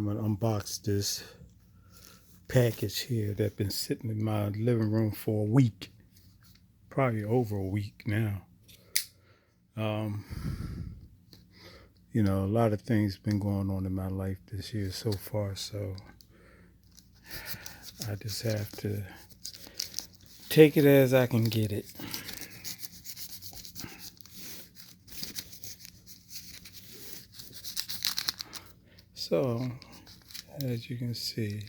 I'm gonna unbox this package here that's been sitting in my living room for a week, probably over a week now. You know, a lot of things been going on in my life this year so far, so I just have to take it as I can get it. So, as you can see,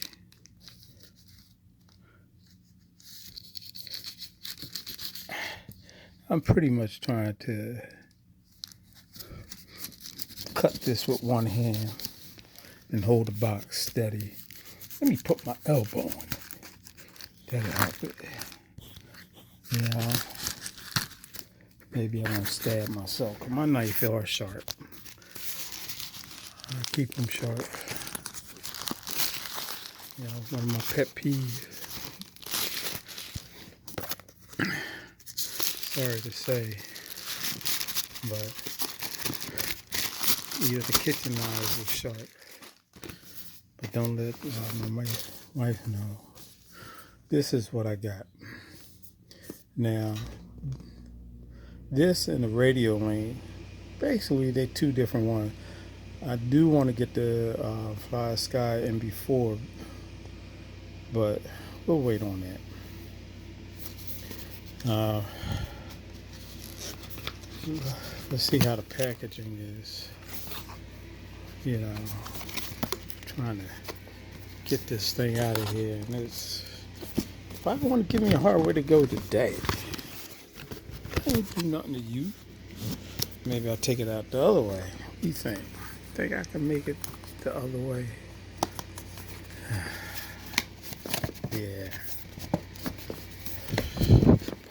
I'm pretty much trying to cut this with one hand and hold the box steady. Let me put my elbow on it. That'll help it. You know, maybe I won't stab myself, because my knife are sharp. I keep them sharp. You know, one of my pet peeves. Sorry to say, but either the kitchen knives are sharp, but don't let my wife know. This is what I got. Now, this and the radio lane, basically they're two different ones. I do want to get the Fly Sky MB4, but we'll wait on that. Let's see how the packaging is. You know, trying to get this thing out of here, and it's probably want to give me a hard way to go today. I ain't do nothing to you. Maybe I'll take it out the other way. What do you think? Think I can make it the other way? Yeah.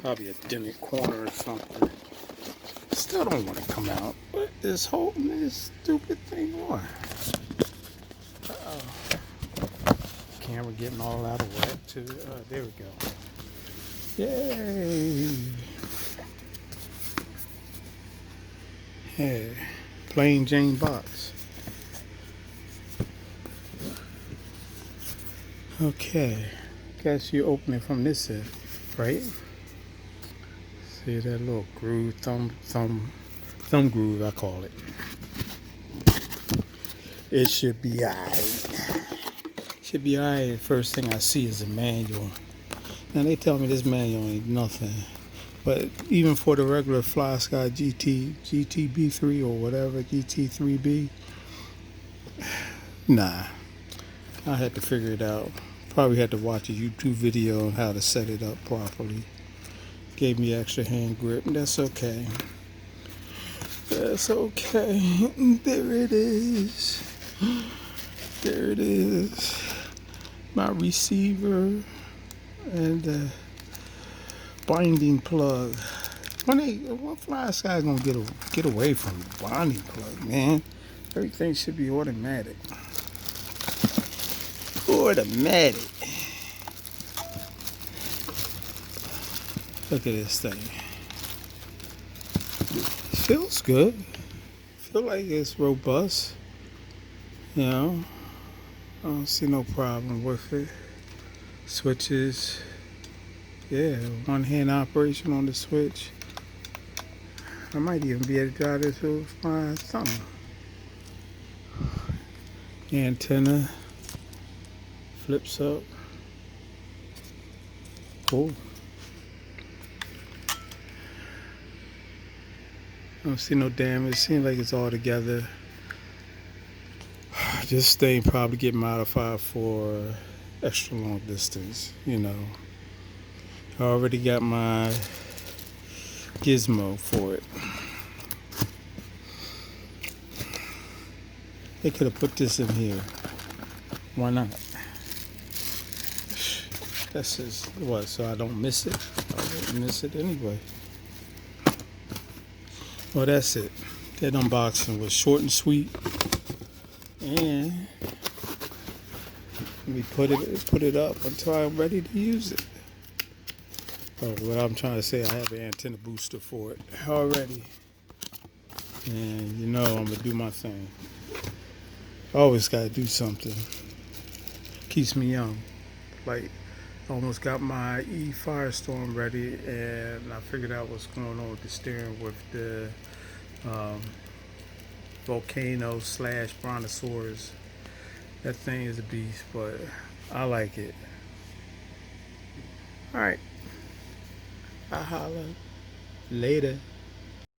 Probably a demi corner or something. Still don't want to come out. What is holding this stupid thing on? Uh-oh. Camera getting all out of whack too. There we go. Yay! Yeah, plain Jane box. Okay, guess you open it from this end, right? See that little groove, thumb groove, I call it. It should be alright. Should be alright. First thing I see is a manual. Now they tell me this manual ain't nothing, but even for the regular Fly Sky GTB3 or whatever, GT3B, nah, I had to figure it out. Probably had to watch a YouTube video on how to set it up properly. Gave me extra hand grip, and that's okay. That's okay. There it is. There it is. My receiver and the binding plug. When Fly Sky gonna get away from the binding plug, man? Everything should be automatic. Automatic. Look at this thing. It feels good. Feel like it's robust. You know, I don't see no problem with it. Switches. Yeah, one hand operation on the switch. I might even be able to drive this with my thumb. Antenna flips up. Cool. I don't see no damage. Seems like it's all together. This thing probably get modified for extra long distance, you know. I already got my gizmo for it. They could have put this in here. Why not? That's just what, so I don't miss it? I won't miss it anyway. Well, that's it. That unboxing was short and sweet. And let me put it up until I'm ready to use it. Oh, what I'm trying to say, I have an antenna booster for it already. And you know I'm going to do my thing. Always gotta do something. Keeps me young. Like, almost got my Firestorm ready, and I figured out what's going on with the steering with the um, Volcano slash Brontosaurus. That thing is a beast, but I like it. All right, I holla later.